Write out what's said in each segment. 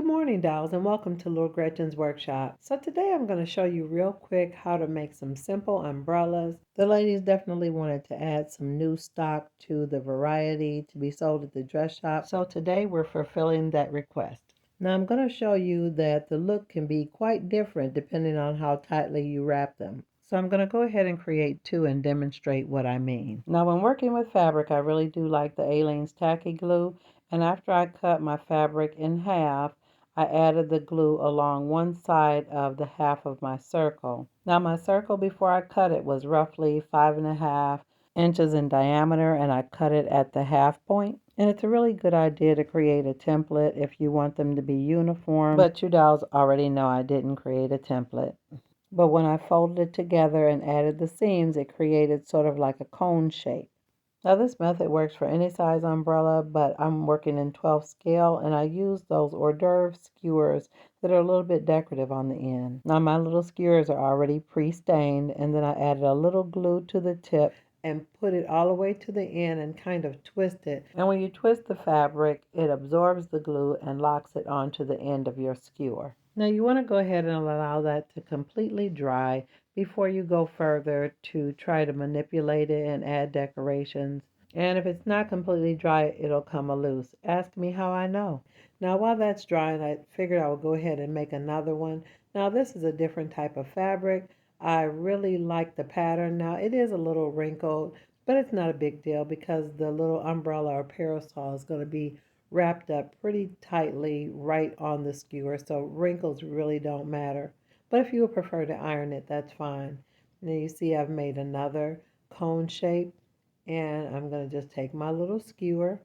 Good morning, dolls, and welcome to Little Gretchen's workshop. So today I'm going to show you real quick how to make some simple umbrellas. The ladies definitely wanted to add some new stock to the variety to be sold at the dress shop. So today we're fulfilling that request. Now I'm going to show you that the look can be quite different depending on how tightly you wrap them. So I'm going to go ahead and create two and demonstrate what I mean. Now when working with fabric, I really do like the Aleene's tacky glue. And after I cut my fabric in half, I added the glue along one side of the half of my circle. Now my circle before I cut it was roughly 5.5 inches in diameter, and I cut it at the half point. And it's a really good idea to create a template if you want them to be uniform, but you dolls already know I didn't create a template. But when I folded it together and added the seams, it created sort of like a cone shape. Now this method works for any size umbrella, but I'm working in 12 scale and I use those hors d'oeuvre skewers that are a little bit decorative on the end. Now my little skewers are already pre-stained, and then I added a little glue to the tip and put it all the way to the end and kind of twist it. And when you twist the fabric, it absorbs the glue and locks it onto the end of your skewer. Now you want to go ahead and allow that to completely dry before you go further to try to manipulate it and add decorations. And if it's not completely dry, it'll come loose. Ask me how I know. Now while that's drying, I figured I would go ahead and make another one. Now this is a different type of fabric. I really like the pattern. Now it is a little wrinkled, but it's not a big deal because the little umbrella or parasol is going to be wrapped up pretty tightly right on the skewer, so wrinkles really don't matter. But if you would prefer to iron it, that's fine. Now you see I've made another cone shape, and I'm going to just take my little skewer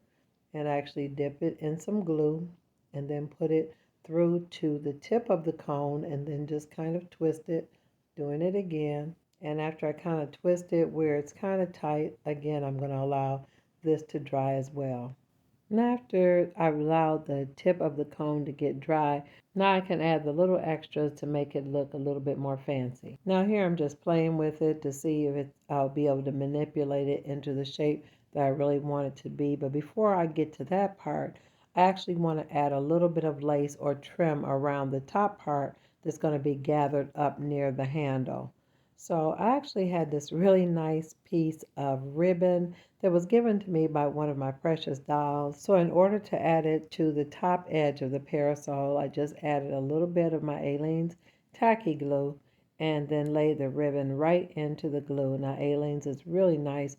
and actually dip it in some glue and then put it through to the tip of the cone and then just kind of twist it, doing it again. And after I kind of twist it where it's kind of tight, again, I'm going to allow this to dry as well. And after I've allowed the tip of the cone to get dry, now I can add the little extras to make it look a little bit more fancy. Now here I'm just playing with it to see if I'll be able to manipulate it into the shape that I really want it to be. But before I get to that part, I actually want to add a little bit of lace or trim around the top part that's going to be gathered up near the handle. So I actually had this really nice piece of ribbon that was given to me by one of my precious dolls. So in order to add it to the top edge of the parasol, I just added a little bit of my Aleene's tacky glue and then laid the ribbon right into the glue. Now Aleene's is really nice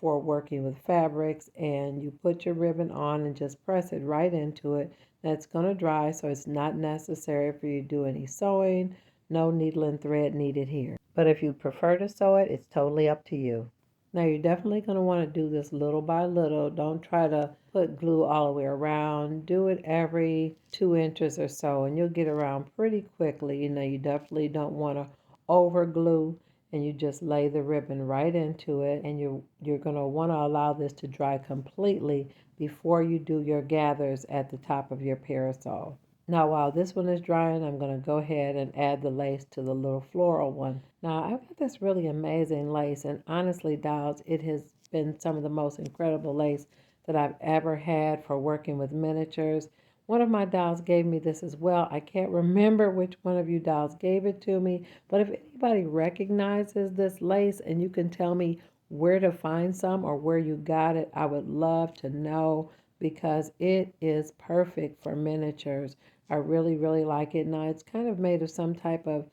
for working with fabrics, and you put your ribbon on and just press it right into it. That's going to dry, so it's not necessary for you to do any sewing. No needle and thread needed here. But if you prefer to sew it, it's totally up to you. Now you're definitely going to want to do this little by little. Don't try to put glue all the way around. Do it every 2 inches or so and you'll get around pretty quickly. You definitely don't want to over glue, and you just lay the ribbon right into it, and you're going to want to allow this to dry completely before you do your gathers at the top of your parasol. Now while this one is drying, I'm going to go ahead and add the lace to the little floral one. Now I've got this really amazing lace, and honestly, dolls, it has been some of the most incredible lace that I've ever had for working with miniatures. One of my dolls gave me this as well. I can't remember which one of you dolls gave it to me, but if anybody recognizes this lace and you can tell me where to find some or where you got it, I would love to know, because it is perfect for miniatures. I really, really like it. Now, it's kind of made of some type of,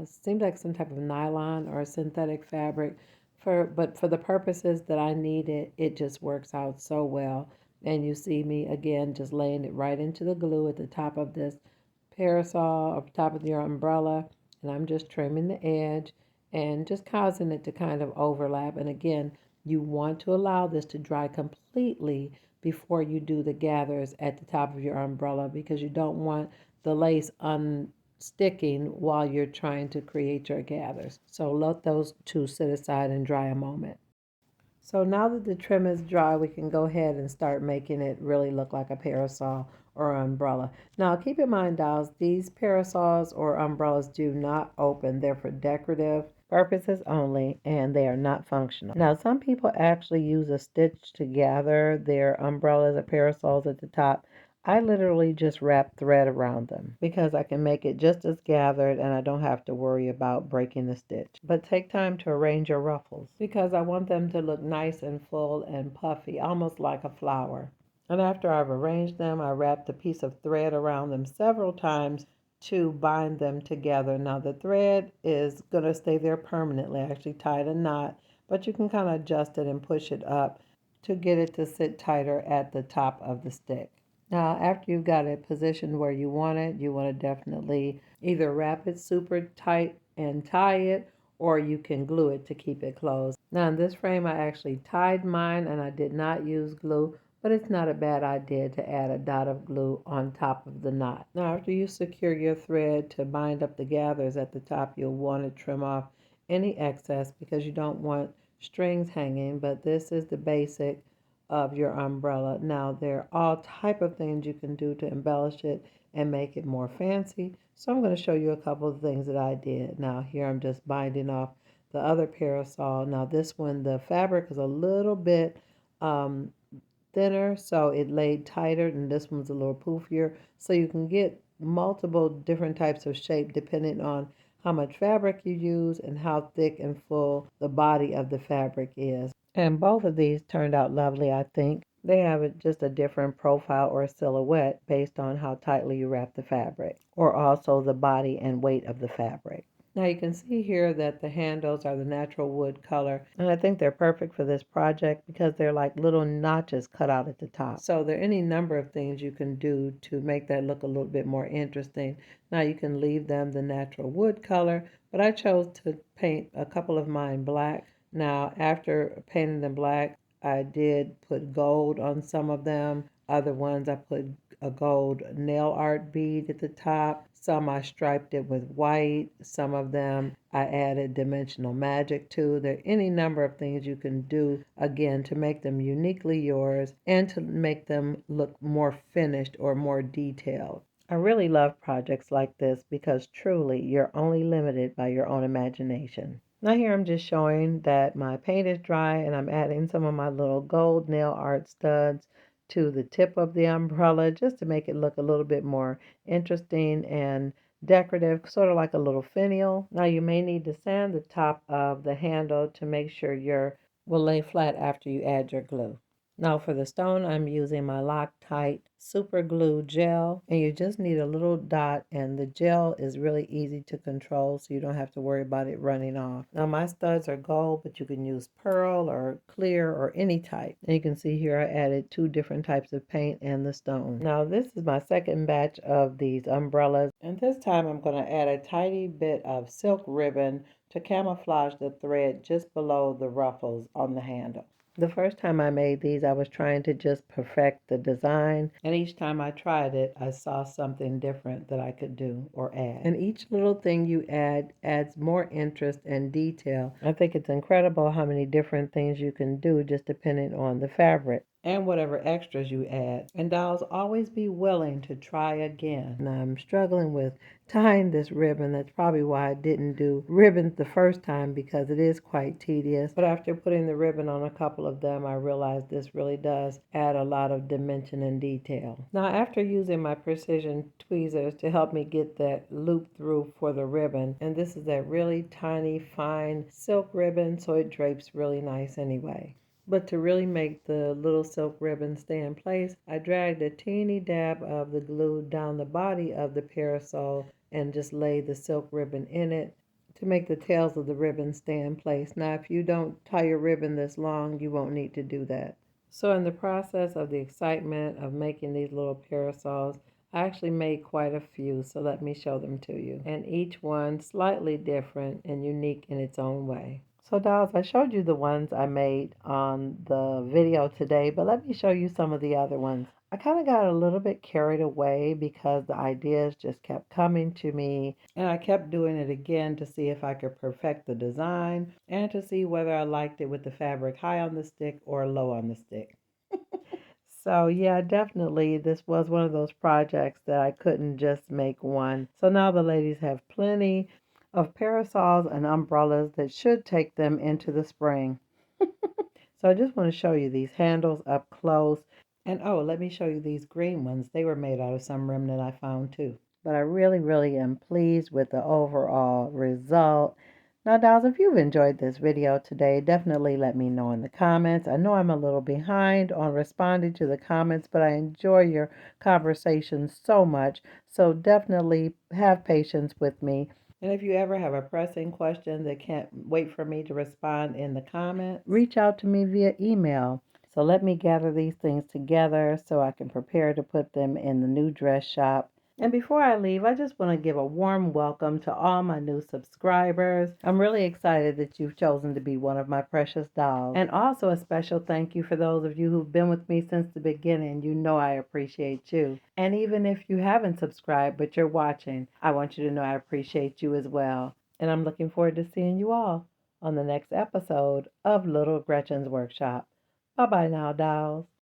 seems like some type of nylon or synthetic fabric, but for the purposes that I need it, it just works out so well. And you see me, again, just laying it right into the glue at the top of this parasol, or top of your umbrella, and I'm just trimming the edge and just causing it to kind of overlap. And again, you want to allow this to dry completely before you do the gathers at the top of your umbrella, because you don't want the lace unsticking while you're trying to create your gathers. So let those two sit aside and dry a moment. So now that the trim is dry, we can go ahead and start making it really look like a parasol or umbrella. Now keep in mind, dolls, these parasols or umbrellas do not open. They're for decorative purposes only, and they are not functional. Now some people actually use a stitch to gather their umbrellas or parasols at the top. I literally just wrap thread around them because I can make it just as gathered and I don't have to worry about breaking the stitch. But take time to arrange your ruffles because I want them to look nice and full and puffy, almost like a flower. And after I've arranged them, I wrapped a piece of thread around them several times to bind them together. Now the thread is going to stay there permanently. I actually tied a knot, but you can kind of adjust it and push it up to get it to sit tighter at the top of the stick. Now, after you've got it positioned where you want it, you want to definitely either wrap it super tight and tie it, or you can glue it to keep it closed. Now, in this frame, I actually tied mine and I did not use glue, but it's not a bad idea to add a dot of glue on top of the knot. Now, after you secure your thread to bind up the gathers at the top, you'll want to trim off any excess because you don't want strings hanging, but this is the basic of your umbrella. Now there are all type of things you can do to embellish it and make it more fancy. So I'm going to show you a couple of things that I did. Now here I'm just binding off the other parasol. Now this one, the fabric is a little bit thinner, so it laid tighter, and this one's a little poofier. So you can get multiple different types of shape depending on how much fabric you use and how thick and full the body of the fabric is. And both of these turned out lovely, I think. They have just a different profile or silhouette based on how tightly you wrap the fabric, or also the body and weight of the fabric. Now you can see here that the handles are the natural wood color, and I think they're perfect for this project because they're like little notches cut out at the top. So there are any number of things you can do to make that look a little bit more interesting. Now you can leave them the natural wood color, but I chose to paint a couple of mine black. Now after painting them black, I did put gold on some of them. Other ones I put a gold nail art bead at the top. Some I striped it with white. Some of them I added dimensional magic to. There are any number of things you can do, again, to make them uniquely yours and to make them look more finished or more detailed. I really love projects like this because truly you're only limited by your own imagination. Now here I'm just showing that my paint is dry and I'm adding some of my little gold nail art studs to the tip of the umbrella just to make it look a little bit more interesting and decorative, sort of like a little finial. Now you may need to sand the top of the handle to make sure your will lay flat after you add your glue. Now for the stone, I'm using my Loctite super glue gel, and you just need a little dot, and the gel is really easy to control so you don't have to worry about it running off. Now my studs are gold, but you can use pearl or clear or any type. And you can see here I added 2 different types of paint and the stone. Now this is my second batch of these umbrellas, and this time I'm going to add a tiny bit of silk ribbon to camouflage the thread just below the ruffles on the handle. The first time I made these, I was trying to just perfect the design, and each time I tried it, I saw something different that I could do or add. And each little thing you add adds more interest and detail. I think it's incredible how many different things you can do just depending on the fabric and whatever extras you add. And dolls, always be willing to try again. And I'm struggling with tying this ribbon. That's probably why I didn't do ribbons the first time, because it is quite tedious. But after putting the ribbon on a couple of them, I realized this really does add a lot of dimension and detail. Now after using my precision tweezers to help me get that loop through for the ribbon, and this is that really tiny fine silk ribbon, so it drapes really nice anyway. But to really make the little silk ribbon stay in place, I dragged a teeny dab of the glue down the body of the parasol and just laid the silk ribbon in it to make the tails of the ribbon stay in place. Now, if you don't tie your ribbon this long, you won't need to do that. So in the process of the excitement of making these little parasols, I actually made quite a few, so let me show them to you. And each one slightly different and unique in its own way. So dolls, I showed you the ones I made on the video today, but let me show you some of the other ones. I kind of got a little bit carried away because the ideas just kept coming to me, and I kept doing it again to see if I could perfect the design and to see whether I liked it with the fabric high on the stick or low on the stick. So yeah, definitely this was one of those projects that I couldn't just make one. So now the ladies have plenty of parasols and umbrellas that should take them into the spring. So I just want to show you these handles up close. And oh, let me show you these green ones. They were made out of some remnant I found too. But I really am pleased with the overall result. Now, dolls, if you've enjoyed this video today, definitely let me know in the comments. I know I'm a little behind on responding to the comments, but I enjoy your conversations so much. So definitely have patience with me. And if you ever have a pressing question that can't wait for me to respond in the comments, reach out to me via email. So let me gather these things together so I can prepare to put them in the new dress shop. And before I leave, I just want to give a warm welcome to all my new subscribers. I'm really excited that you've chosen to be one of my precious dolls. And also a special thank you for those of you who've been with me since the beginning. You know I appreciate you. And even if you haven't subscribed but you're watching, I want you to know I appreciate you as well. And I'm looking forward to seeing you all on the next episode of Little Gretchen's Workshop. Bye-bye now, dolls.